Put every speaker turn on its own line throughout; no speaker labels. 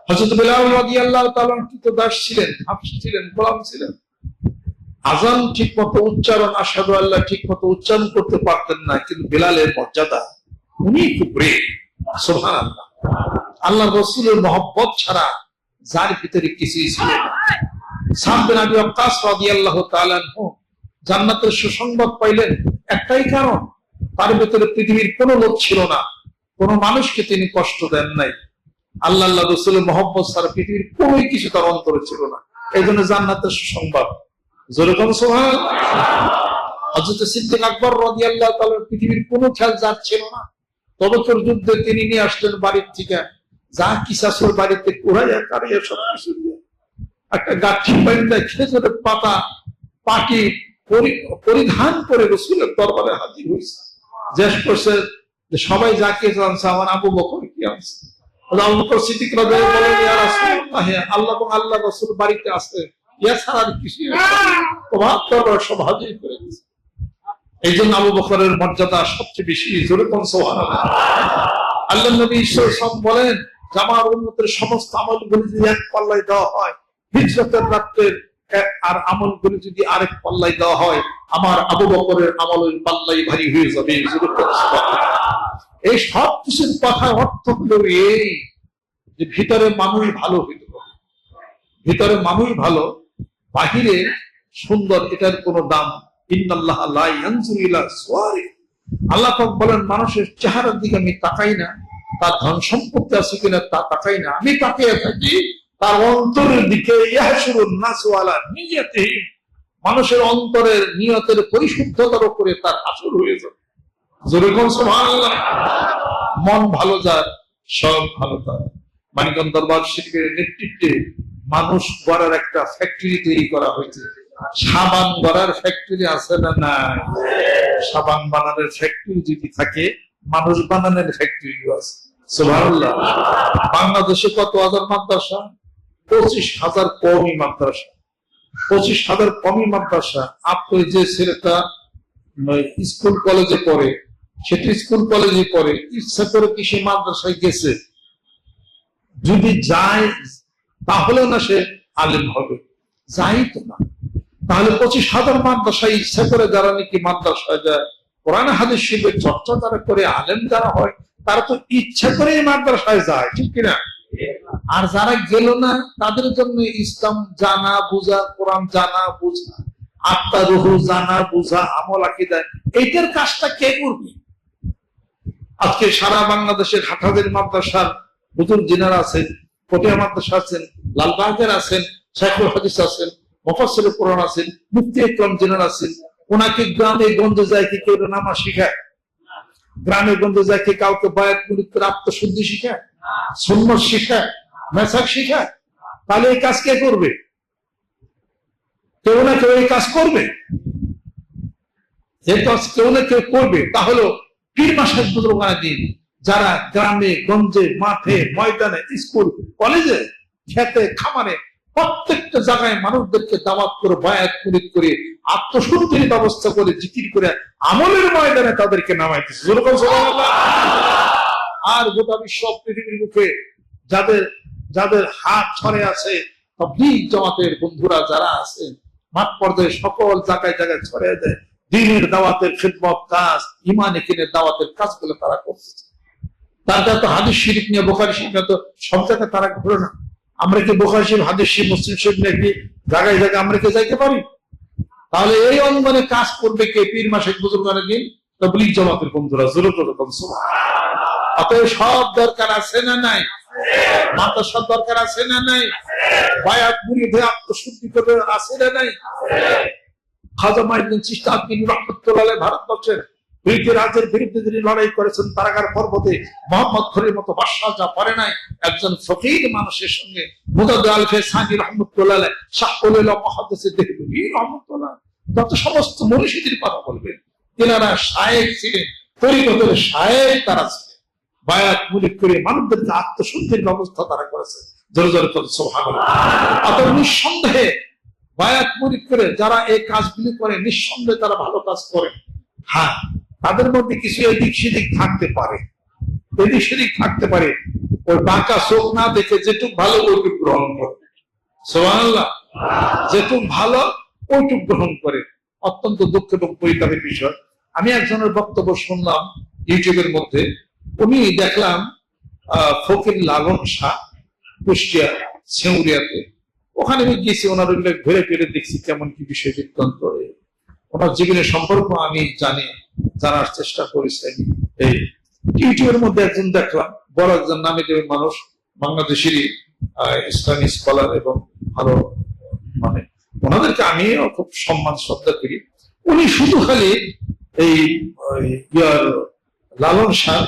হযরত বিলাল রাদিয়াল্লাহু তাআলা দাস ছিলেন, হাফেজ ছিলেন, গোলাম ছিলেন। আযান ঠিক মতো উচ্চারণ, আশহাদু আল্লাহ ঠিক মতো উচ্চারণ করতে পারতেন না, কিন্তু বিলালের মর্যাদা অনেক উপরে। সুবহানাল্লাহ। আল্লাহ রাসূলের মহব্বত ছাড়া যার ভিতরে কিছুই ছিল না। সাদ বিন আবি ওয়াক্কাস রাদিয়াল্লাহু তাআলা আনহু জান্নাতের সুসংবাদ পাইলেন একটাই কারণ, তার ভিতরে পৃথিবীর কোনো লোক ছিল না, কোনো মানুষকে তিনি কষ্ট দেন নাই। আল্লাহ রাসূলের মহব্বত ছাড়া পৃথিবীর কোনো কিছু তার অন্তরে ছিল না। এই জন্য জান্নাতের সুসংবাদ। জোরে বলুন সুবহানাল্লাহ। হযরত সিদ্দিক আকবর রাদিয়াল্লাহু তাআলা পৃথিবীর কোনো খেয়াল যাচ্ছিল না। তবুকের যুদ্ধে তিনি নিয়ে আসলেন বাড়ির থেকে যা কিসাসুর বাড়িতে কুড়াইয়া কাড়াইয়া সবকিছু দিয়ে একটা গাঠি বাইন্দা খেজুরের পাতা পাটি পরিধান করে রাসূলের দরবারে হাজির হয়েছে। জিজ্ঞেস করছে যে সবাই যাকে জানছে, আমার আবু বকর কি আছে? আবু বকর সিদ্দিক রাদিয়াল্লাহু তাআলা বলেন, ইয়া রাসূলুল্লাহ, আল্লাহ এবং আল্লাহ রাসূল বাড়িতে আসছে, ইয়া ছাড়া আর কিছু তোমার দরবার সব হাজির করে দিয়েছে। এই জন্য আবু বকরের মর্যাদা সবচেয়ে বেশি। জোরে কোন সুবহানাল্লাহ। আল্লাহ নবী সাল্লাল্লাহু আলাইহি বলেন, আমার উম্মতের সমস্ত আমলগুলো যদি এক পাল্লায় দেওয়া হয়, হিজরতের রাতের আর আমলগুলো যদি আরেক পাল্লায় দেওয়া হয়, আমার আবু বকরের আমলের পাল্লাই ভারী হয়ে যাবে। এই সব কিছুর কথার অর্থ হলো এই যে ভিতরে মানুষ ভালো হইতে হবে। ভিতরে মানুষ ভালো, বাহিরে সুন্দর, এটার কোনো দাম। ইন্নাল্লাহা লা ইয়ানজুরু ইলা সুওয়ারিহিম। আল্লাহ পাক বলেন, মানুষের চেহারার দিকে আমি তাকাই না, তার ধন সম্পত্তি আছে কিনা তা তাকাই না, আমি তাকিয়ে থাকি তার অন্তরের দিকে। ইয়াহশুরুন নাসু আলা নিয়াতিহিম। মানুষের অন্তরের নিয়তের পরিশুদ্ধতার উপরে তার আসর হয়ে যাবে। জোরে কোন সুবহানাল্লাহ। মন ভালো যার, সব ভালো তার। মানিকগঞ্জ দরবার শরীফের নেতৃত্বে মানুষ গড়ার একটা ফ্যাক্টরি তৈরি করা হয়েছে। সাবান গড়ার ফ্যাক্টরি আছে না? নাই। সাবান বানানোর ফ্যাক্টরি যদি থাকে, মানুষ বানানোর ফ্যাক্টরিও আছে। সুবহানাল্লাহ। বাংলাদেশে কত হাজার মাদ্রাসা? 25,000 কওমি মাদ্রাসা। 25,000 কওমি মাদ্রাসা। আপনি যে ছেলেটা স্কুল কলেজে পড়ে, সেটা স্কুল কলেজে পড়ে, ইচ্ছা করে কি সে মাদ্রাসায় গেছে? যদি যায় তাহলে না সে আলেম হবে, যাই তো না। তাহলে 25,000 মাদ্রাসায় ইচ্ছা করে যারা নাকি মাদ্রাসায় যায়, কোরআন হাদিস শিখে চর্চা যারা করে, আলেম যারা হয়, তারা তো ইচ্ছা করে মাদ্রাসায় যায়, ঠিক কিনা? আর যারা গেল না, তাদের জন্য ইসলাম জানা বুঝা, কোরআন জানা বুঝা, আত্মা রুহু জানা বুঝা, আমল আকীদা, এইটার কাজটা কে করবে? আজকে সারা বাংলাদেশের হাটহাজারী মাদ্রাসার হুজুর যিনারা আছেন, পটিয়া মাদ্রাসা আছেন, লালবাগের আছেন, শাইখুল হাদিস আছেন, মুফাসসিরুল কোরআন আছেন, মুফতি আকরাম যিনারা আছেন, ওনাকে গ্রামে গঞ্জে যায় কি কেউ নামাজ শিখায়? গ্রামে গঞ্জে যায় কি কাউকে বায়াত মুরিদ করে আত্মশুদ্ধি শিখায়, সুন্নাত শিখায়, মেসাক শিখায়? তাহলে এই কাজ কে করবে? কেউ না কেউ এই কাজ করবে। এই কাজ কেউ না কেউ করবে। তাহলে পীর মাশায়েখ বুজুর্গানে দিন যারা গ্রামে গঞ্জে, মাঠে, ময়দানে, স্কুল কলেজে, খেতে, খামারে, প্রত্যেকটা জায়গায় মানুষদেরকে দাওয়াত করে, বায়াত মুরিদ করে, আত্মশুদ্ধির ব্যবস্থা করে, জিকির করে, আমলের ময়দানে তাদেরকে নামাইতেছে। সুবহানাল্লাহ। আর গোটা বিশ্ব পৃথিবীর মুখে যাদের যাদের হাত ছড়ে আছে, তাবলীগ জামাতের বন্ধুরা যারা আছে, মাঠ পর্যায়ে সকল জায়গায় জায়গায় ছড়িয়ে দেয় দ্বীনের দাওয়াতের খিদমত কাজ, ঈমান ইয়াকিনের দাওয়াতের কাজগুলো তারা করতেছে। তারা তো হাদিস শরীফ নিয়ে, বুখারী শরীফ নিয়ে তো সব জায়গায় তারা ঘুরে না। আমরা কি বুখারী শরীফ, হাদিস শরীফ, মুসলিম শরীফ নিয়ে কি জায়গায় জায়গায় আমরা কি যাইতে পারি? তাহলে এই অঙ্গনে কাজ করবে কে? পীর মাশায়েখ বুজুর্গানে দিন, তাবলীগ জামাতের বন্ধুরা। জোরে জোরে বলুন সুবহানাল্লাহ। অতএব সব দরকার আছে না নাই? মাদ্রাসার দরকার আছে না নাই? বায়াত মুরিদ হয়ে আত্মশুদ্ধি করে আছে না নাই? খাজা মাইনুদ্দিন চিশতি রাহমাতুল্লাহ আলাইহি ভারতবর্ষের ব্রিটিশ রাজের বিরুদ্ধে যিনি লড়াই করেছেন কারাগার পর্বতে, মোহাম্মদ ঘুরির মতো বাদশাহ যা পারে নাই, একজন ফকির মানুষের সঙ্গে মুজাদ্দিদ আল-ফিসানি সানি রাহমাতুল্লাহ আলাইহি, শাহ উলামা মুহাদ্দিস দেহলভী রাহমাতুল্লাহ, যত সমস্ত মুর্শিদের কথা বলবেন, তিনারা শায়েখ ছিলেন, তরিকতের শায়েখ তারা ছিলেন। বায়াত মুরিদ করে মানুষদেরকে আত্মশুদ্ধির ব্যবস্থা তারা করেছে। জোরে জোরে বলুন সুবহানাল্লাহ। অতএব নিঃসন্দেহে বায়াত মুরিদ করে যারা এই কাজগুলি করে, নিঃসন্দেহে তারা ভালো কাজ করে। হ্যাঁ, তাদের মধ্যে কিছু এদিক সেদিক থাকতে পারে, এদিক সেদিক থাকতে পারে। ওই বাঁকা চোখ না দেখে যেটুক ভালো ওইটুক গ্রহণ করে। সুবহানাল্লাহ। যেটুক ভালো ওইটুক গ্রহণ করে। অত্যন্ত দুঃখ এবং পরিতাপের বিষয়। আমি একজনের বক্তব্য শুনলাম ইউটিউবের মধ্যে, উনি দেখলাম ফকির লালন শাহ, কুষ্টিয়া ছেউরিয়াতে, ওখানে আমি গেছি, ওনার ওইগুলো ঘুরে ফিরে দেখছি কেমন কি বিষয় বৃত্তান্ত। ওনার জীবনের সম্পর্ক আমি জানি, জানার চেষ্টা করেছি। এই ইউটিউবের মধ্যে একজন দেখলাম, বড় একজন নামী দেবী মানুষ, বাংলাদেশেরই ইসলামিক স্কলার এবং ভালো, মানে ওনাদেরকে আমিও খুব সম্মান শ্রদ্ধা করি। উনি শুধু খালি এই লালন শাহ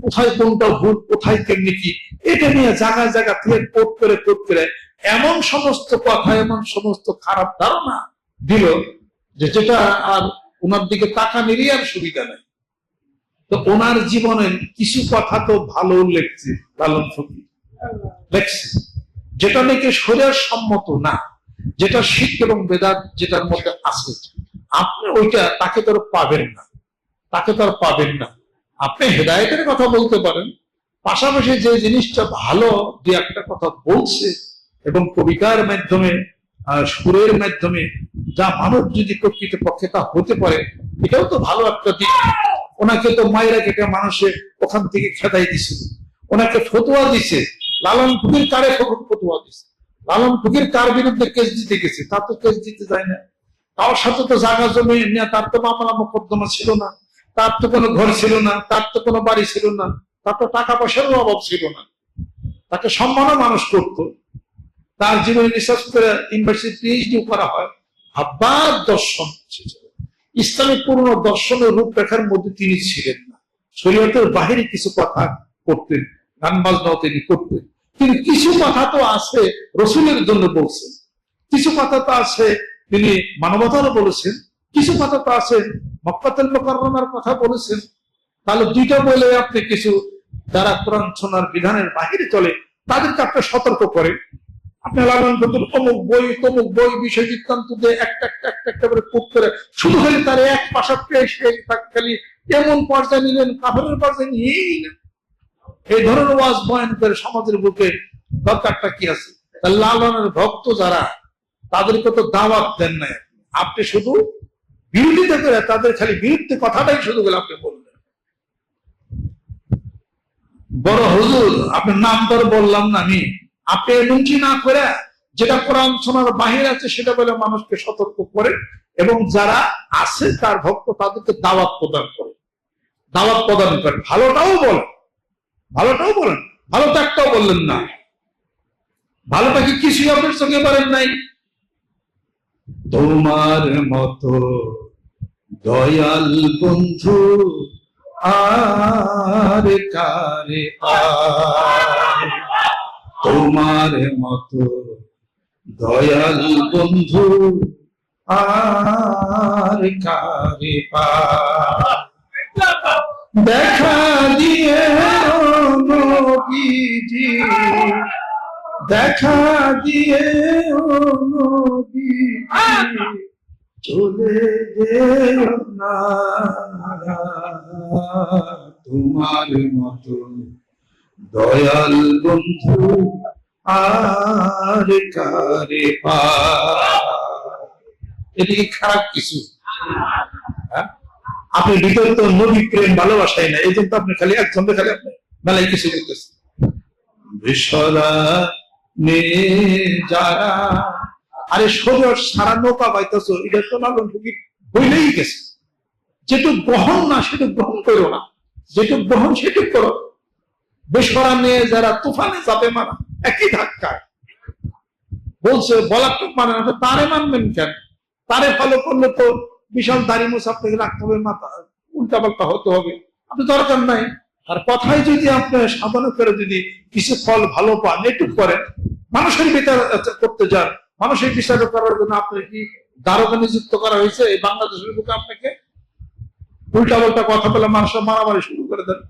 কোথায় কোনটা ভুল, কোথায় কেমনি কি, এটা নিয়ে জায়গা জায়গা থেকে কোট করে এমন সমস্ত কথা, এমন সমস্ত খারাপ ধারণা দিল যে যেটা আর ওনার দিকে তাকানোরই আর সুবিধা নেই। তো ওনার জীবনের কিছু কথা তো ভালো লেখছে লালন ফকির, লেখছে যেটা নাকি শরীয়ত সম্মত না, যেটা শিখ এবং বেদাত যেটার মধ্যে আছে, আপনি ওইটা তাকে তো পাবেন না, তাকে তো আর পাবেন না। আপনি হেদায়েতের কথা বলতে পারেন, পাশাপাশি যে জিনিসটা ভালো যে একটা কথা বলছে এবং কবিতার মাধ্যমে, সুরের মাধ্যমে যা মানুষ যদি প্রকৃতপক্ষে তা হতে পারে, এটাও তো ভালো একটা দিক। ওনাকে তো মায়েরা কেটে মানুষে ওখান থেকে খেদাই দিছিল, ওনাকে ফতোয়া দিছে, লালন ফকির কারে ফতোয়া দিছে, লালন ফকির কার বিরুদ্ধে কেস দিতে গেছে, তার তো কেস দিতে যায় না, তার সাথে তো জায়গা জমি নিয়ে তার তো মামলা মোকদ্দমা ছিল না, তার তো কোনো ঘর ছিল না, তার তো কোনো বাড়ি ছিল না, তার তো টাকা পয়সারও অভাব ছিল না, তাকে সম্মানও মানুষ করত। তার জীবনে রিসার্চ করে ইউনিভার্সিটি পিএইচডি করা হয়। আবার দর্শন, ইসলামের পূর্ণ দর্শনের রূপরেখার মধ্যে তিনি ছিলেন না। শরীয়তের বাহিরে কিছু কথা করতেন, গান বাজনাও তিনি করতেন, কিন্তু কিছু কথা তো আছে রসুলের জন্য বলছেন, কিছু কথা তো আছে তিনি মানবতারও বলেছেন, কিছু কথা তো আছে মক্কাতুল মুকাররমার কথা বলেছেন। তাহলে দুইটা বলে আপনি কিছু যারা কোরআন সুন্নাহর বিধানের বাহিরে চলে তাদেরকে আপনি সতর্ক করেন। আপনি লালন ফকির অমুক বই বিষয় বৃত্তান্ত দিয়ে একটা করে কোট করে শুধু খালি তার এক পাশা খালি এমন পর্যায়ে নিলেন, কাফেরের পর্যায়ে নিয়েই নিলেন। এই ধরনের ওয়াজ বয়ান করে সমাজের বুকে দরকারটা কি আছে? লালনের ভক্ত যারা, তাদেরকে তো দাওয়াত দেন না, আপনি শুধু বিরোধিতা করে তাদের খালি বিরুদ্ধে কথাটাই শুধু বলে আপনি বললেন। বড় হুজুর, আপনার নাম তো বললাম না আমি, আপনি এমনকি না করে যেটা কোরআন সুন্নাহর বাহির আছে সেটা বলে মানুষকে সতর্ক করে, এবং যারা আছে তার ভক্ত তাদেরকে দাওয়াত প্রদান করে, দাওয়াত প্রদান করেন, ভালোটাও বলেন, ভালোটাও বলেন, ভালো তো একটাও বললেন না, ভালোটা কি কিছুই আপনার সঙ্গে বলেন নাই। তোমার মতো দয়াল বন্ধু আর কারে পায়, তোমার মতো দয়াল বন্ধু আর কারে পায়, দেখা দিয়ে নবীজি, দেখা দিয়ে নবীজি চলে যেও না, তোমার মতো দয়াল বন্ধু আর কারে পায়। এটা কি খারাপ কিছু? আপনি ভিতরে তো নবী প্রেম ভালোবাসাই না, এই জন্য আপনি খালি একজনকে খালি আপনি মেলায় কিছু করতেছেন। বিশ্বরা নে যারা, আরে শরীর সারা নৌকা পাইতেছ, এটা তো লালন ফকির বইলেই গেছে। যেটুক গ্রহণ না সেটুক গ্রহণ করো না, যেটুক গ্রহণ সেটুক করো। বেসরা নিয়ে যারা তুফানে যাবে মানা, একই ধাক্কায় বলছে বলাটুক মানে না, তারে মানবেন কেন? তারে ফলো করলে তো বিশাল দাড়ি মোছা আপনাকে রাখতে হবে, মাথা উল্টা পাল্টা হতে হবে, আপনি দরকার নাই। আর কথাই যদি আপনি সাধনা করে যদি কিছু ফল ভালো পান, এটুক করেন, মানুষের বিচার করতে যান, মানুষের বিচার করার জন্য আপনি কি দারোগা নিযুক্ত করা হয়েছে এই বাংলাদেশের বুকে? আপনাকে উল্টা পাল্টা কথা বলে মানুষের মারামারি শুরু করে দেন।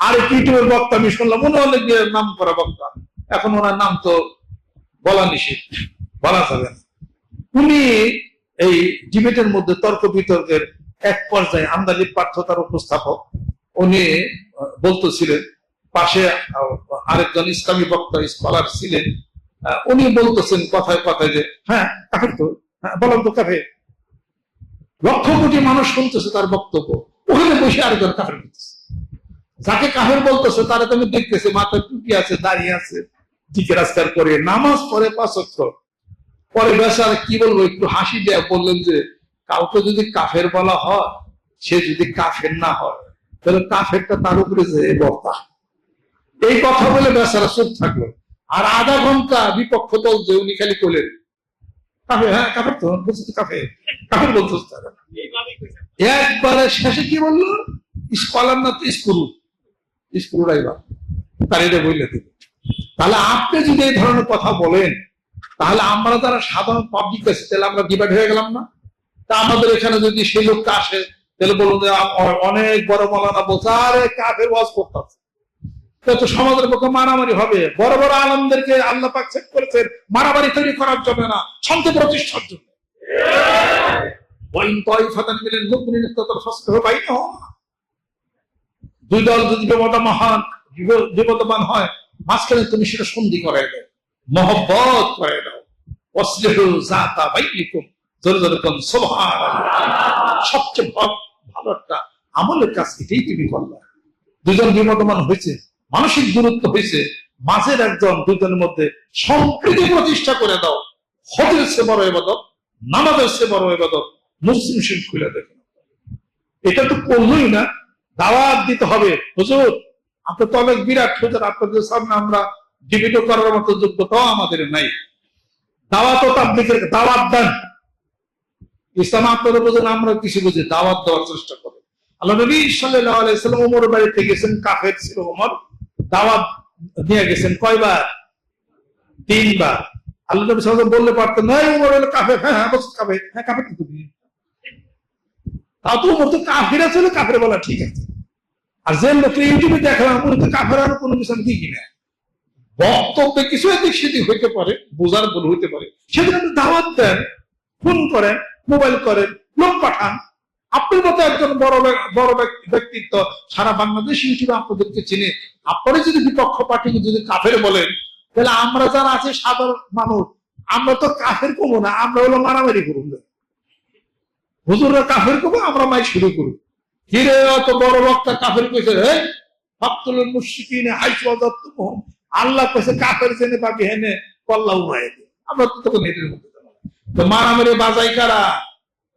আর ইউটিউবের বক্তা আমি শুনলাম, উনি অনেক নাম করা বক্তা, এখন ওনার নাম তো বলা নিষেধ, বলা যাবে না। উনি এই ডিবেটের মধ্যে তর্ক বিতর্কের এক পর্যায়ে আমদানি পার্থতার উপস্থাপক, উনি বলতেছিলেন পাশে আরেকজন ইসলামী বক্তা স্কলার ছিলেন, উনি বলতেছেন কথায় কথায় যে হ্যাঁ কাফের তো, বলেন তো কাফের। লক্ষ কোটি মানুষ শুনতেছে তার বক্তব্য, ওখানে বসে আরেকজন কাফের বলতেছে। যাকে কাফের বলতেছে তারা তুমি দেখতেছে মাথায় টুপি আছে, দাঁড়িয়ে আছে, জিকির আজকার করে, নামাজ পড়ে 5 ওয়াক্ত। পরে বেচার কি বলবো, একটু হাসি দেয়া বললেন যে কাউকে যদি কাফের বলা হয়, সে যদি কাফের না হয় তাহলে কাফেরটা তার উপরে যে বর্তা। এই কথা বলে বেচারা চুপ থাকলো। আর আধা ঘন্টা বিপক্ষ দল যে উনি খালি করলেন কাফের, হ্যাঁ কাফের তো বলছে, তো কাফের কাফের বলতো তারা। একবারে শেষে কি বললো, স্কলার না তো স্কুল ড্রাইভার, তার এটা বললে দিল। তাহলে আপনি যদি এই ধরনের কথা বলেন, তাহলে আমরা যারা সাধারণ পাবলিক আছে তাহলে আমরা ডিভাইড হয়ে গেলাম না? তা আমাদের এখানে যদি সেই লোকটা আসে তাহলে বলুন যে অনেক বড় মৌলানা বলছে আরে কাফের ওয়াজ করতেছে, তো সমাজের পক্ষে মারামারি হবে। বড় বড় আলেমদেরকে আল্লাহ পাক চেক করেছেন মারামারি তৈরি করার জন্য না, শান্তি প্রতিষ্ঠার জন্য। দুই দল যদি বিবদমান হয়, মাঝখানে তুমি সেটা সন্ধি করাই দাও, মহব্বত করাই দাও। সবচেয়ে ভালো একটা আমলের কাজ এটাই তুমি করবে। দুজন বিবদমান হয়েছে, মানসিক দূরত্ব হয়েছে, মাঝের একজন দুজনের মধ্যে সম্প্রীতি প্রতিষ্ঠা করে দাও। হজের সে বড় ইবাদত, নামাজের সে বড় ইবাদত, মুসলিম শিল্প খুলে দেখো। এটা তো করলই না, দাওয়াত দিতে হবে। হুজুর আপনি তো অনেক বিরাট হুজুর, আপনাদের সামনে আমরা ডিবেট করার মতো যোগ্যতাও আমাদের নাই। দাওয়াত ও তাবলীগের দাওয়াত দেন। ইসলাম আপনারা বোঝেন, আমরা কিছু বুঝি, দাওয়াত দেওয়ার চেষ্টা করি। আল্লাহ নবী সাল্লাল্লাহু আলাইহি ওয়াসাল্লাম ওমরের বাড়িতে গেছেন, কাফের ছিল ওমর, দাওয়াত নিয়ে গেছেন কয়বার? 3 বার। আল্লাহ নবী সাল্লাল্লাহু আলাইহি ওয়াসাল্লাম বললে পারতেন না ওমর হলো কাফের, হ্যাঁ বলছে কাফের, হ্যাঁ কাফের তো তুমি, তাও তো ওমর তো কাফের ছিল, কাফের বলা ঠিক আছে। আর যে লোককে ইউটিউবে দেখলাম উনি তো কাফের আর কোনো কিছু দেখি না, বক্তব্যে কিছু এদিক সেদিক হইতে পারে, বোঝার ভুল হইতে পারে, সেদিন আপনি দাওয়াত দেন, ফোন করেন, মোবাইল করেন, লোক পাঠান। আপনার মতো একজন বড় ব্যক্তিত্ব সারা বাংলাদেশ ইউটিউবে আপনাদেরকে চিনে, আপনারা যদি বিপক্ষ পার্টিকে যদি কাফের বলেন, তাহলে আমরা যারা আছে সাধারণ মানুষ, আমরা তো কাফের কমো না, আমরা হলো মারামারি করুন। হুজুররা কাফের কমো, আমরা মাই শুরু করব। কিরে অত বড় বক্তা কাফের কইছে, হ্যাঁ ফাকতুল মুশরিকিন হাইসু ওয়াজাদতুমুহুম, আল্লাহ কইছে কাফের জেনে পাবি হেনে কল্লা উড়াই দে। আমরা তো তখন এদের মধ্যে তো মারামারি বাজাই কারা?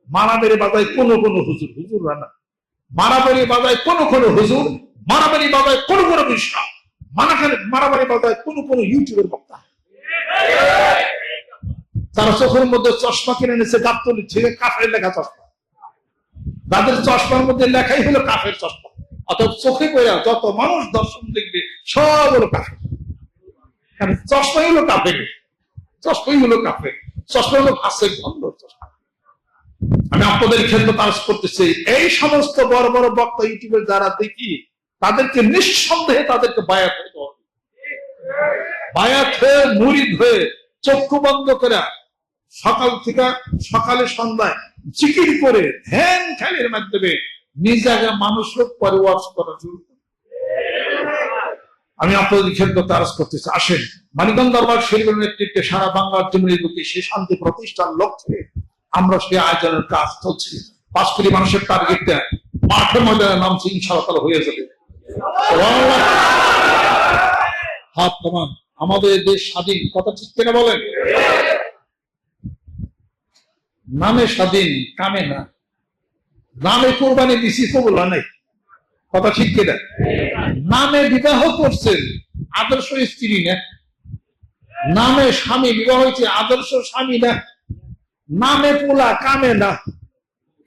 মারামারি বাজায় কোন হুজুর, হুজুররা না। মারামারি বাজায় কোন হুজুর, মারামারি বাজায় কোন বিষয়, মারামারি বাজায় কোন ইউটিউবের বক্তা। তারা চোখের মধ্যে চশমা কিনে নিচ্ছে গাবতলি থেকে, কাফের লেখা চশমা, যাদের চশমার মধ্যে লেখাই হলো কাফের চশমা। অর্থাৎ চোখে পড়া যত মানুষ দর্শন দেখবে সব হলো কাফের, কারণ চশমাই হলো কাফের, চশমাই হলো কাফের, চশমা হলো ফাঁসের গন্ধ চশমা। আমি আপনাদের ক্ষেত্রে তার করতেছি, এই সমস্ত বড় বড় বক্তা ইউটিউবে যারা দেখি, তাদেরকে নিঃসন্দেহে তাদেরকে বায়াত হতে হবে। বায়াত হয়ে মুরিদ হয়ে চক্ষু বন্ধ করে সকাল থেকে সকালে সন্ধ্যায় জিকির করে ধ্যান খেলের মাধ্যমে নিজেকে মানুষের পরে ওয়াজ করা শুরু। আমি আপনাদের ক্ষেত্রে তারাজ করতেছি, আসেন মানিকগঞ্জ দরবার শরীফের নেতৃত্বে সারা বাংলার জমির বুকে সে শান্তি প্রতিষ্ঠার লক্ষ্যে আমরা সে আয়োজনের কাজ চলছে। 5 কোটি মানুষের টার্গেটটা মাঠে ময়দানে নামছে, ইনশাআল্লাহ হয়ে যাবে। হাত কমান। আমাদের দেশ স্বাধীন, কথা ঠিক কিনা বলেন? নামে স্বাধীন, কামে না। নামে কোরবানি দিছি, কবুল হয় নাই, কথা ঠিক কিনা? নামে বিবাহ করছেন, আদর্শ স্ত্রী না। নামে স্বামী বিবাহ হয়েছে, আদর্শ স্বামী না। নামে পোলা, কামে না,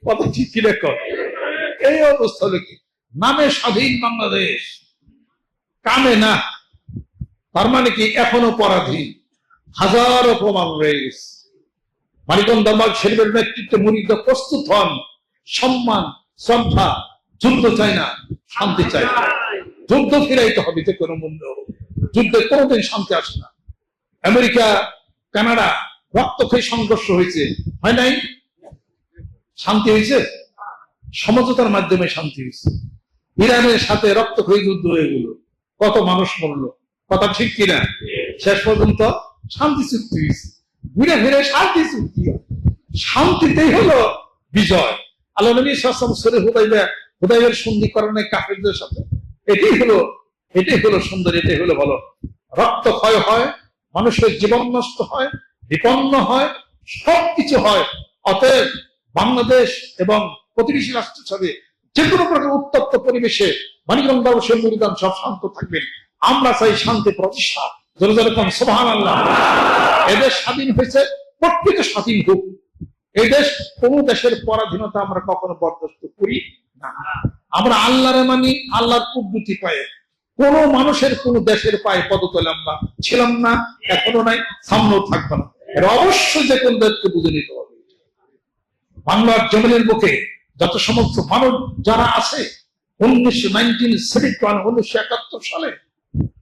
কথা ঠিক কিনা? এই অবস্থা দেখি, নামে স্বাধীন বাংলাদেশ, কামে না। তার মানে কি এখনো পরাধীন, হাজারো প্রমাণ রয়ে গেছে। মানিকগঞ্জ দরবার শরীফের নেতৃত্বে মুরিদরা প্রস্তুত হন, সম্মান শ্রদ্ধা, যুদ্ধ চাই না, শান্তি চাই না। যুদ্ধ ফিরাইতে হবে যে কোনো মূল্য, যুদ্ধে কোনোদিন শান্তি আসে না। আমেরিকা কানাডা রক্তক্ষয়ী সংঘর্ষ হয়েছে, হয় নাই? শান্তি হয়েছে? সমঝোতার মাধ্যমে শান্তি হয়েছে। ইরানের সাথে রক্তক্ষয়ী যুদ্ধ হয়ে গেল, কত মানুষ মরলো, কথা ঠিক কিনা? শেষ পর্যন্ত শান্তি চুক্তি হয়েছে, ঘুরে ফিরে শান্তি চুক্তি, শান্তিতেই হলো বিজয়। আল্লাহ নবী সাল্লাল্লাহু আলাইহি ওয়াসাল্লাম হুদাইবিয়ার সন্ধি করেন কাফেরদের সাথে, এটাই হলো সুন্দর, এটাই হলো ভালো। রক্ত ক্ষয় হয়, মানুষের জীবন নষ্ট হয়, বিপন্ন হয়, সবকিছু হয়। অতএব বাংলাদেশ এবং প্রতিবেশী রাষ্ট্রের সাথে যে কোনো প্রকার উত্তপ্ত পরিবেশে মানিকগঞ্জবাসী মুরিদান সব শান্ত থাকবেন। আমরা চাই শান্তি প্রতিষ্ঠা। জোরে জোরে কোন সুবহানাল্লাহ। এদেশ স্বাধীন হয়েছে, প্রকৃত স্বাধীন হোক। এই দেশ কোন দেশের পরাধীনতা আমরা কখনো বরদাস্ত করি না। আমরা আল্লাহরে মানি, আল্লাহর কুদরতি পায়ে। কোন মানুষের কোন দেশের পায়ে পদতলে আমরা ছিলাম না, এখনো নাই, সামনেও থাকবে না। এটা অবশ্যই যে কোন দেশকে বুঝে নিতে হবে। বাংলার জমিনের বুকে যত সমস্ত মানুষ যারা আছে 1971 সালে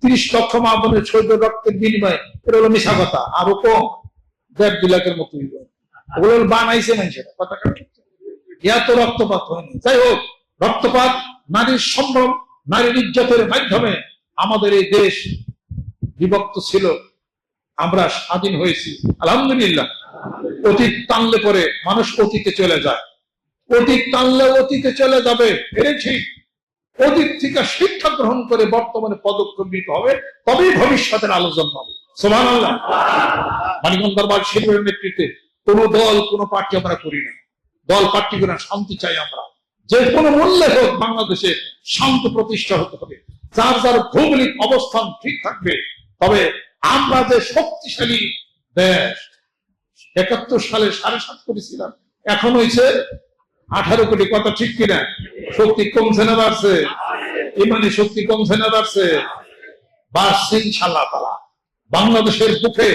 30 লক্ষ মা বোনের শহীদ রক্তের বিনিময়ে, এটা হলো মিশা কথা। আরো কম 1.5 লাখের মতো ওগুলো বানাইছে মানুষের কথা, এত রক্তপাত হয়নি। যাই হোক, রক্তপাত, নারীর সম্ভ্রম, নারীর ইজ্জতের মাধ্যমে আমাদের এই দেশ বিভক্ত ছিল, আমরা স্বাধীন হয়েছি আলহামদুলিল্লাহ। অতীত টানলে পরে মানুষ অতীতে চলে যায়, অতীত টানলে অতীতে চলে যাবে, এটা ঠিক। অতীত থেকে শিক্ষা গ্রহণ করে বর্তমানে পদক্ষেপ নিতে হবে, তবেই ভবিষ্যতের আলোচনা হবে। সুবহানাল্লাহ। মানিকগঞ্জ দরবার শিবিরের নেতৃত্বে কোন দল, কোন পার্টি আমরা করি না, দল পার্টি করে শান্তি চাই আমরা। যে কোনো মূল্যে হোক বাংলাদেশে শান্তি প্রতিষ্ঠা হতে হবে, যার যার ভৌগোলিক অবস্থান ঠিক থাকবে। তবে আমরা যে শক্তিশালী দেশ, 71 সালে 7.5 কোটি ছিলাম, এখন হয়েছে 18 কোটি, কথা ঠিক কিনা? শক্তি কমছে না বাড়ছে? ইমানি শক্তি কমছে না বাড়ছে? বাড়ছে ইনশাআল্লাহ তাআলা। বাংলাদেশের বুকে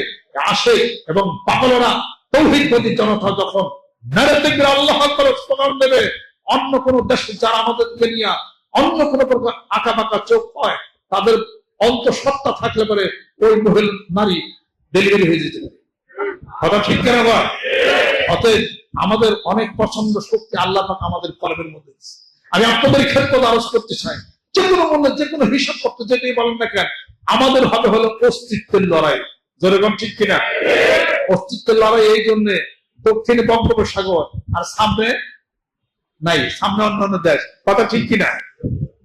আসে এবং পাগলেরা তৌহিদবাদী জনতা যখন নারে তাকবীর আল্লাহু আকবার স্লোগান দেবে, অন্য কোন দেশে যারা আমাদেরকে নিয়ে অন্য কোন প্রকার আঁকা বাঁকা চোখ হয়, তাদের অন্তঃসত্ত্বা থাকলে পরে ওই মহিলা নারী ডেলিভারি হয়ে যেতে পারে। কথা ঠিক কেন? অতএব আমাদের অনেক পছন্দ শক্তি আল্লাহ পাক আমাদের কলমের মধ্যে দিয়েছে। আমি আপনাদের ক্ষেত্রে আরজ করতে চাই, যে কোনো মূল্যে, যে কোনো হিসাব করতে যেটাই বলেন না কেন, আমাদের হবে হলো অস্তিত্বের লড়াই। যেরকম ঠিক কিনা? অস্তিত্বের লড়াই এই জন্য, দক্ষিণে বঙ্গোপসাগর আর সামনে নাই, সামনে অন্যান্য দেশ, কথা ঠিক কিনা?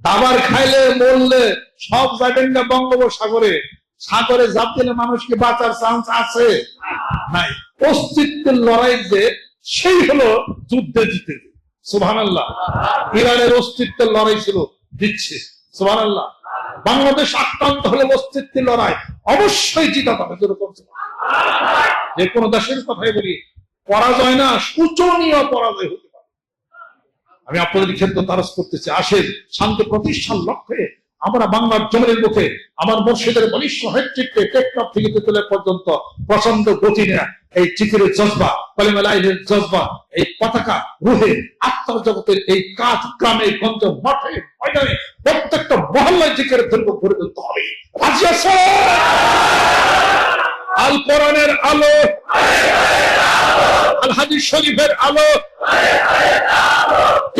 খাবার খাইলে মরলে সব যাবেন না বঙ্গোপসাগরে, সাগরে ঝাঁপ দিলে মানুষকে বাঁচার চান্স আছে নাই। অস্তিত্বের লড়াই যে, সেই হলো যুদ্ধে জিতে। সুবহানাল্লাহ। ইরানের অস্তিত্বের লড়াই ছিল, দিচ্ছে। সুবহানাল্লাহ। বাংলাদেশ আক্রান্ত হলে অস্তিত্বের লড়াই অবশ্যই জিতা পাবে। যে কোনো দেশের কথাই বলি, পরাজয় না, শোচনীয় পরাজয় হতে পারে। আমি আপনাদের ক্ষেত্রে তারস করতেছি, আসেন শান্তি প্রতিষ্ঠার লক্ষ্যে আমরা বাংলার জমিনের মুখে আমার মুর্শিদের বলিষ্ঠ নেতৃত্বে টেকনাফ থেকে তেতুলিয়া পর্যন্ত প্রচন্ড গতি নেয়া এই জিকিরের জজবা, কালিমা লা ইলাহা ইল্লাল্লাহ জজবা, এই পতাকা রুহে আত্মার জগতের এই কাজ গ্রামে গঞ্জে মাঠে ময়দানে প্রত্যেকটা মহল্লায় জিকিরের ধর্ম গড়ে তুলতে হবে। রাজি আছো? আল কোরআনের আলো, আল হাদিস শরীফের আলো,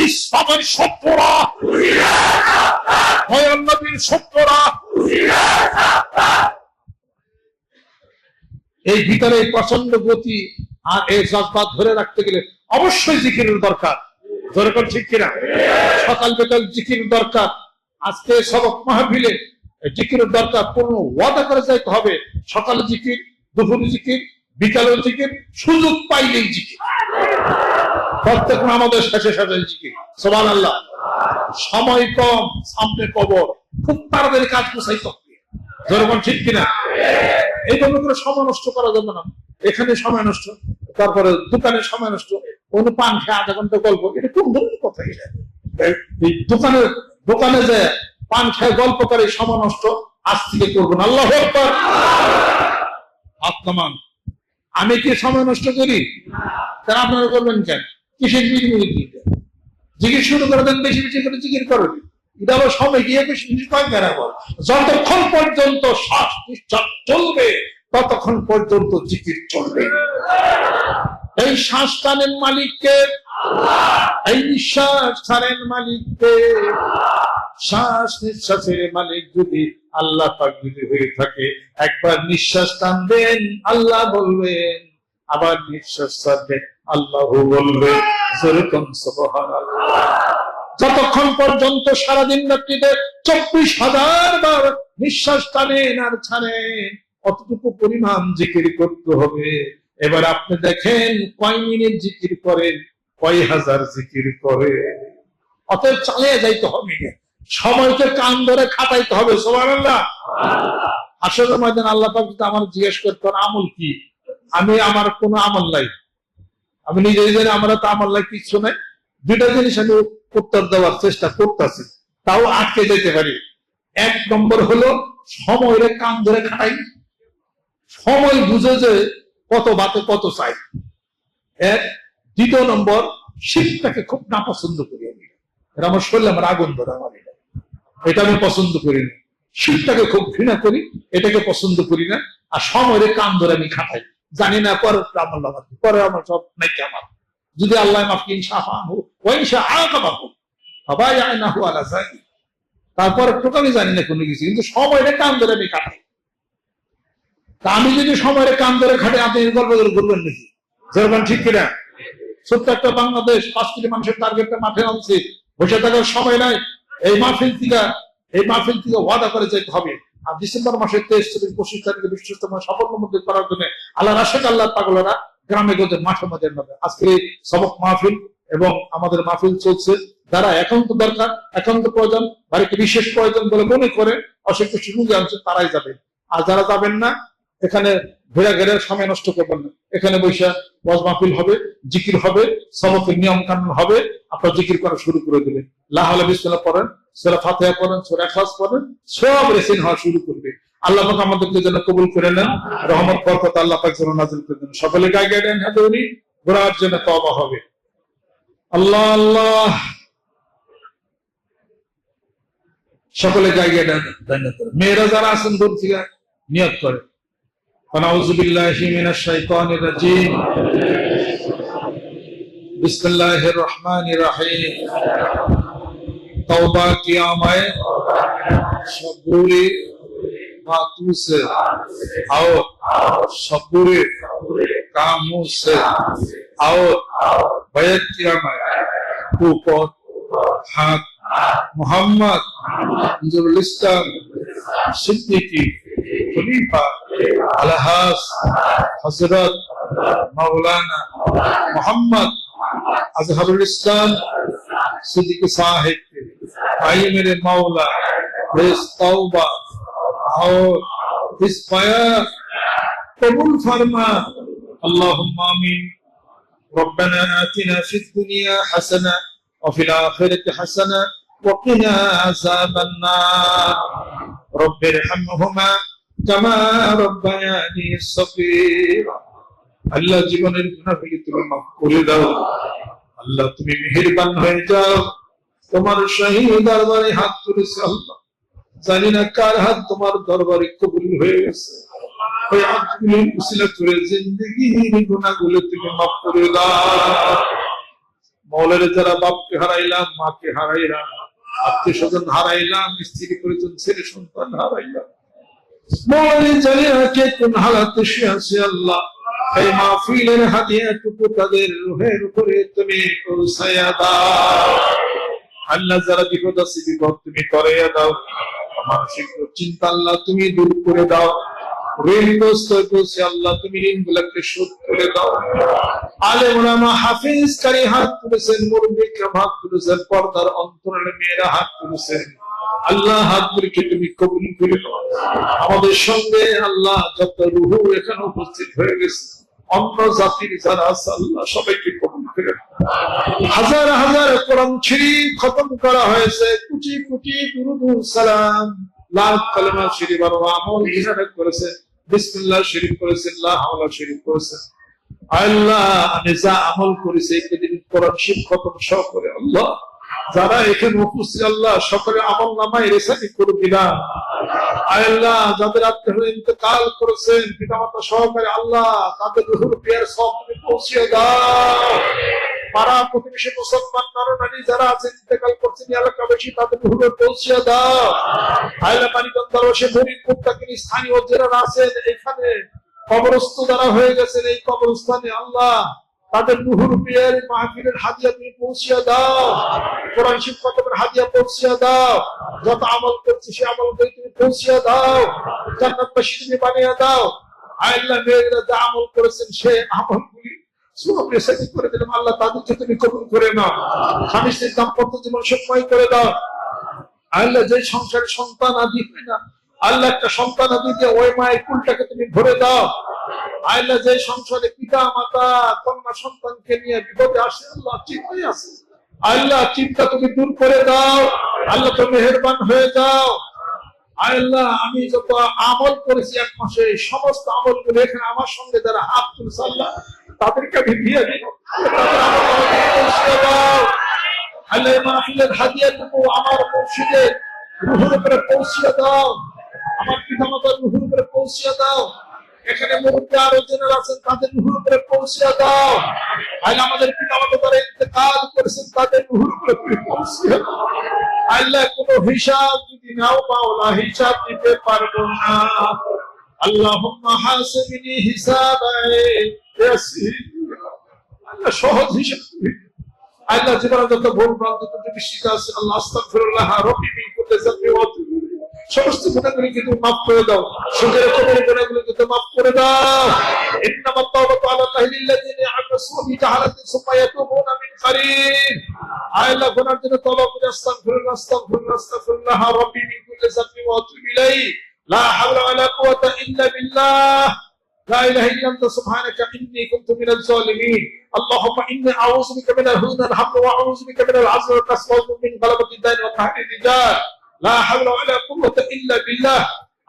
ইসলামের সত্যরা, নবীর সত্যরা, এই ভিতরে প্রচন্ড গতি আর এই জজবা ধরে রাখতে গেলে অবশ্যই জিকিরের দরকার। যেরকম ঠিক কিনা? সকাল বিকাল জিকির দরকার। আজকে সবক মাহফিলে জিকিরের দরকার। কোনো ওয়াদা করে যাইতে হবে, সকালে জিকির, দুপুরে জিকির, বিকালের জিকির, সুযোগ পাইলেই জিকির। প্রত্যেক আমাদের শেষে শেষে জিকির। সুবহানাল্লাহ। সময় কম, সামনে কবর, খুব তাড়াতাড়ি কাজ গুছাইতে হবে। যেরকম ঠিক কিনা? এইভাবে করে সময় নষ্ট করা যাবে না। এখানে সময় নষ্ট, তারপরে দোকানে সময় নষ্ট, কোন পান খেয়ে আধা ঘন্টা গল্প, এটা কোন ধরনের কথা? দোকানে যে পান খেয়ে গল্প করে সময় নষ্ট আজ থেকে করবো না। আল্লাহু আকবার। আত্মান, আমি কি সময় নষ্ট করি? তারা আপনারা করবেন কেন? কিসের জিকির শুরু করে দেন, বেশি বেশি করে জিকির করবেন। এটা আবার সময় গিয়ে বেশি বেশি কয়েক, যতক্ষণ পর্যন্ত শ্বাস নিঃশ্বাস চলবে ততক্ষণ পর্যন্ত জিকির চলবে। এই শ্বাস টানেন মালিককে, এই নিঃশ্বাস ছাড়েন মালিককে। শ্বাস নিঃশ্বাসের মালিক যদি আল্লাহ পাক যদি হয়ে থাকে, একবার নিঃশ্বাস টানবেন আল্লাহ বলবেন, আবার নিঃশ্বাস ছাড়বেন আল্লাহ বলবেন। যেরকম সুবহানাল্লাহ। যতক্ষণ পর্যন্ত সারাদিন রাত্রিতে 24,000 বার নিঃশ্বাস টানেন আর ছাড়েন, অতটুকু পরিমাণ জিকির করতে হবে। এবার আপনি দেখেন কয় মিনিট জিকির করেন, কয় হাজার জিকির করে। অতএব চালিয়ে যাইতে হবে, সময়কে কান ধরে খাটাইতে হবে। সুবহানাল্লাহ। আসলে ময়দান আল্লাহ পাক যদি আমার জিজ্ঞেস করতেন আমল কি, আমি আমার কোনো আমল নাই, আমি নিজে জানি আমার তো আমল নাই, কিছু নাই। দুইটা জিনিস আমি উত্তর দেওয়ার চেষ্টা করতেছি, তাও আটকে যেতে পারি। এক নম্বর হলো সময়ের কান ধরে খাটাই, সময় বুঝে যে কত বাতে কত চাই। এক। দ্বিতীয় নম্বর, শীতটাকে খুব নাপছন্দ করি আমি, এটা আমার শরীরে আমার আগুন ধরে, আমার এটা আমি পছন্দ করি না। শীতটাকে খুব ঘৃণা করি, এটাকে পছন্দ করি না। আর সময়ের কান ধরে আমি খাটাই, জানি না পরে আমার পরে আমার সব নাকি আমার, যদি আল্লাহ মাফকি তারপর একটু আমি জানি না কোনো কিছু, কিন্তু সময়ের কান ধরে আমি খাটাই। তা আমি যদি সময়ের কান ধরে খাটে, আপনি গল্প করে ঘুরবেন নাকি? যেরকম ঠিক কিনা? ছোট্ট একটা বাংলাদেশ, 5 কোটি মানুষের টার্গেটটা মাঠে আনছে, বসে থাকার সময় নাই। এই মাহফিল থেকে ওয়াদা করে যেতে হবে। আর ডিসেম্বর মাসের 23, 24, 25 তারিখে বিশ্বস্তম সাফল্য মধ্যে করার জন্য আল্লাহ রাশেদ আল্লাহ পাগলেরা গ্রামে গঞ্জে মাঠে মধ্যে নেবে। আজকে সবক মাহফিল এবং আমাদের মাহফিল চলছে। যারা একান্ত দরকার, একান্ত প্রয়োজন, বাড়িতে বিশেষ প্রয়োজন বলে মনে করে অসংখ্য সুযোগ আনছে, তারাই যাবেন। আর যারা যাবেন না, এখানে ঘেরা ঘেরা সময় নষ্ট করবেন না। এখানে বৈশা ওয়াজ মাহফিল হবে, জিকির হবে, সবকের নিয়ম কানুন হবে, আপনার জিকির করা শুরু করে দেবেন। লা হাওলা বিসমিল্লাহ পড়েন, সূরা ফাতিহা পড়েন, সূরা ইখলাস পড়েন, সব রেসিন হওয়া শুরু করবে। আল্লাহ পাক আমাদেরকে যেন কবুল করে নেন, রহমত বরকত আল্লাহ পাক যেন নাযিল করে দেন। সকলে গায়ে গায়ে দেন হাদুরি, গোরার জন্য তওবা হবে। আল্লাহ আল্লাহ, সকলে গায়ে গায়ে দেন। মেয়েরা যারা আছেন দূর থেকে নিয়ত করে, আউযু বিল্লাহি মিনাশ শাইতানির রাজীম, বিসমিল্লাহির রহমানির রহিম। तौबा किया मैं सबूरी बातों से और सबूरी कामों से, और बैत किया मैं ऊपर हाथ मोहम्मद इस्लाम सिद्दीकी खलीफा अलहाज हजरत मौलाना मोहम्मद अजहरुल इस्लाम सिद्दीकी साहिब भाई मेरे मौला इस तौबा और इस बयान कबूल फरमा। अल्लाहुम्मा आमीन। रब्बना आतिना फिद दुनिया हसना व फिल आखिरति हसना व किना अज़ाबन नार। रब्बिरहमहुमा कमा रब्बायानी सगीरा। अल्लाह জীবনের গুনাহগুলি তুমি মাফ করে দাও। আল্লাহ তুমি মেহেরবান হয়ে যাও। তোমার শাহী দরবারে হাত তুলেছে আল্লাহ, জানি না কার হাত তোমার দরবারে কবুল হয়ে গেছে। ওই হাতগুলির উসিলা করে জিন্দেগির গুনাহগুলো তুমি মাফ করে দাও। মওলানা যারা বাপকে হারাইলাম, মাকে হারাইলাম, আত্মীয় স্বজন হারাইলাম, স্ত্রী পরিজন ছেলে সন্তান হারাইলাম, মওলানা জানি না কে কোন হালাতে সে আছে আল্লাহ, এই মাহফিলের হাদিয়াটুকু তাদের রূহের উপরে তুমি পৌঁছায়া দাও। আল্লাহ যারা বিপদ আছে বিপদ তুমি করাইয়া দাও। মানসিক চিন্তা আল্লাহ তুমি দূর করে দাও। ঋণগ্রস্ত হয়েছে আল্লাহ তুমি ঋণগুলোকে শোধ করে দাও। আলেম ওলামা হাফিজ কারি হাত তুলেছেন, মুরব্বী কিরাম হাত তুলেছেন, পর্দার অন্তরালে মেয়েরা হাত তুলেছেন। আল্লাহ হাতগুলিকে তুমি কবুল করে নাও। আমাদের সঙ্গে আল্লাহ যত রূহ এখানে উপস্থিত হয়ে গেছে, অন্য জাতির যারা আছে আল্লাহ সবাইকে কবুল করে নাও। হাজার হাজার কোরআন শরীফ খতম করা হয়েছে, কোটি কোটি দুরূদ সালাম, লাখ কালেমা শরীফ আর আমল ইহারা করেছে, বিসমিল্লাহ শরীফ করেছেন, লা হাওলা শরীফ করেছেন। আল্লাহ আমি যা আমল করেছি একদিন কোরআন শরীফ খতম সহ করে আল্লাহ যারা এখানে উপস্থিত আল্লাহ সকলে আমল নামায় রেসানি করে দিলাম। আল্লাহ যাদের আত্মীয় ইন্তেকাল করেছেন পিতামাতা সহকারে আল্লাহ তাদের রূহের পিয়ার সব তুমি পৌঁছিয়ে দাও। পাড়া প্রতিবেশী মুসলমান নরনারী যারা আছেন ইন্তেকাল করছেন এলাকাবাসী তাদের রুহে পৌঁছে দাও। আল্লাহ মানিকগঞ্জবাসী ফরিদপুর তাকিনী স্থানীয় যারা আছেন এখানে কবরস্থ যারা হয়ে গেছেন এই কবরস্থানে আল্লাহ তাদের রুহুর বিয়ের মাহফিলের হাদিয়া তুমি পৌঁছিয়া দাও, কোরআন শরীফ খতমের হাদিয়া পৌঁছিয়া দাও, যত আমল করছি সে আমল করে তুমি পৌঁছিয়া দাও, জান্নাতবাসী তুমি বানিয়ে দাও। আল্লাহ মেয়েরা যা আমল করেছেন সে আমলগুলি করে দিলাম আল্লাহ তাদেরকে তুমি কবুল করে নাও, স্বামী স্ত্রীর দাম্পত্য জীবন সুখময় করে দাও। আল্লাহ যে সংসারে সন্তান আদি হয় না আল্লাহ একটা সন্তান আদি দিয়ে ওই মায়ের কুলটাকে তুমি ভরে দাও। আল্লাহ যে সংসারে পিতা মাতা কন্যা সন্তানকে নিয়ে বিপদে আসে আল্লাহ চিন্তায় আছে আল্লাহ চিন্তা তুমি দূর করে দাও, আল্লাহ তুমি মেহেরবান হয়ে যাও। আল্লাহ আমি যত আমল করেছি এক মাসে সমস্ত আমল গুলো এখানে আমার সঙ্গে যারা হাত তুলছে আল্লাহ তাদেরকে আমি দিয়ে দিব, আল্লাহ মাহফিলের হাদিয়াটুকু আমার মুর্শিদের রুহুর উপরে পৌঁছিয়ে দাও, আমার পিতা মাতার রুহুর উপরে পৌঁছিয়ে দাও, এখানে মুরব্বী আরো যারা আছেন তাদের রুহুর উপরে পৌঁছিয়ে দাও। আল্লাহ আমাদের পিতা মাতা যারা ইন্তেকাল করেছেন তাদের রুহুর উপরে পৌঁছিয়ে দাও। আল্লাহ কোনো হিসাব যদি নাও পাও না হিসাব দিতে পারবো না, আল্লাহুম্মা হাসিবনি হিসাবান ইয়াসীরা, আল্লাহ সহজ হিসাব দিবে। আল্লাহ জীবনে যত ভুল ভ্রান্তি ত্রুটি শিক্ষা আছে আল্লাহ আস্তাগফিরুল্লাহ রব্বি মিন কুল্লি যামবি ওয়া আতুবু ইলাইহি, সমস্ত গুনাহগুলোকে তুমি মাফ করে দাও, সুদের কবরের গুনাহগুলোকে তুমি মাফ করে দাও। ইন্নামাত তাওবাতু আলাল্লাহি লিল্লাযিনা ইয়ামাসু বিজাহালাতিন সুম্মা ইয়াতুবুনা মিন কারীব। আল্লাহ গুনার জন্য তওবা করে আস্তাগফিরুল্লাহ আস্তাগফিরুল্লাহ আস্তাগফিরুল্লাহ রব্বি মিন কুল্লি যামবি ওয়া আতুবু ইলাইহি, লা হাওলা ওয়া লা কুওয়াতা ইল্লা বিল্লাহ, লা ইলাহা ইল্লা আনতা সুবহানাকা ইন্নী কুনতু মিনাজ জালিমিন। اللهم إني أعوذ بك من الهون والهم وأعوذ بك من العجز والكسل ومن غلبة الدين وقهر الرجال لا حول ولا قوة إلا بالله।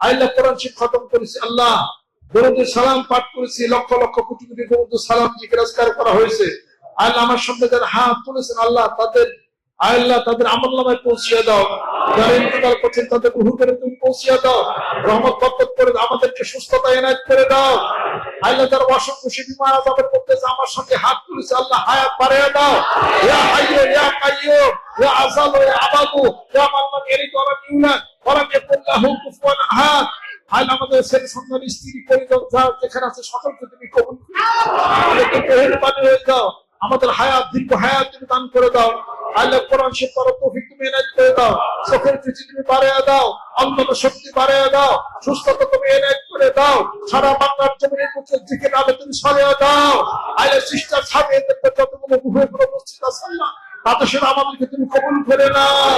আল্লাহ কোরআন শরীফ খতম করেছি আল্লাহ দরুদ সালাম পাঠ করেছি লক্ষ লক্ষ কোটি কোটি দরুদ সালাম জিকির আজকার করা হয়েছে। আল্লাহ আমার সামনে যারা হাত তুলেছেন আল্লাহ তাদের আল্লাহ তাদের আমলনামায় পৌঁছিয়ে দাও, যারা ইন্তেকাল করছেন তাদের রুহুর উপরে তুমি পৌঁছিয়ে দাও, রহমত বরকত করে আমাদেরকে সুস্থতা এনায়েত করে দাও। আল্লাহ যারা অসংখ্য বিমার আযাবের করতেছে আমার সঙ্গে হাত তুলেছে আল্লাহ হায়াত বাড়িয়ে দাও। ইয়া হাইয়্যু ইয়া কাইয়্যুম ইয়া আযালু ইয়া আবাদু ইয়া মান্নান ইয়ারিদু ওয়া ইউলাদ ওয়া লাম ইয়াকুল লাহু কুফুয়ান আহাদ। আল্লাহ আমাদের ছেলে সন্তান স্ত্রী পরিজন যেখানে আছে সকলকে তুমি কবুল করো, আমাদেরকে মেহেরবানি হয়ে যাও, আমাদের হায়াত দীর্ঘ হায়াত তুমি দান করে দাও। আল্লাহ কোরআন শরীফ পড়ার তৌফিক তুমি এনায়েত করে দাও, চোখের দৃষ্টি তুমি বাড়িয়ে দাও, অন্তত শক্তি বাড়িয়ে দাও, সুস্থতা তুমি এনায়েত করে দাও, সারা বাংলার জমিনের মুখে দিকে নামে তুমি সরিয়ে দাও। আল্লাহ সৃষ্টার ছাড়িয়ে দেখবে যতগুলো রুহে উপস্থিত আছে আল্লাহ তাদের সাথে আমাদেরকে তুমি কবুল করে নাও,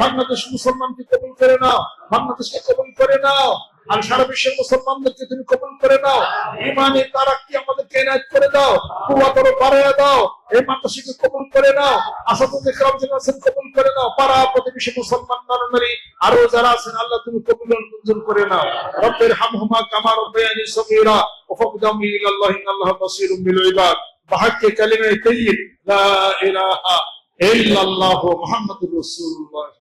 বাংলাদেশ মুসলমানকে কবুল করে নাও, বাংলাদেশকে কবুল করে নাও, আর সারা বিশ্বের মুসলমানদেরকে তুমি কবুল করে নাও, ঈমানের তারাক্কি আমাদেরকে এনায়েত করে দাও, কুওয়াত আরো বাড়িয়ে দাও, এই মাদ্রাসাকে কবুল করে নাও, আসাদুল ইকরাম যারা আছেন কবুল করে নাও, পাড়া প্রতিবেশী মুসলমান নরনারী আরো যারা আছেন আল্লাহ তুমি কবুল মঞ্জুর করে নাও। রব্বির হামহুমা কামা রাব্বায়ানি সগীরা ওয়া ফাকদাম ইলাল্লাহি ইন্নাল্লাহা বাসীরুম বিল ইবাদ। বাহাক্কে কালিমায়ে তাইয়্যিব লা ইলাহা ইল্লাল্লাহু মুহাম্মাদুর রাসূলুল্লাহ।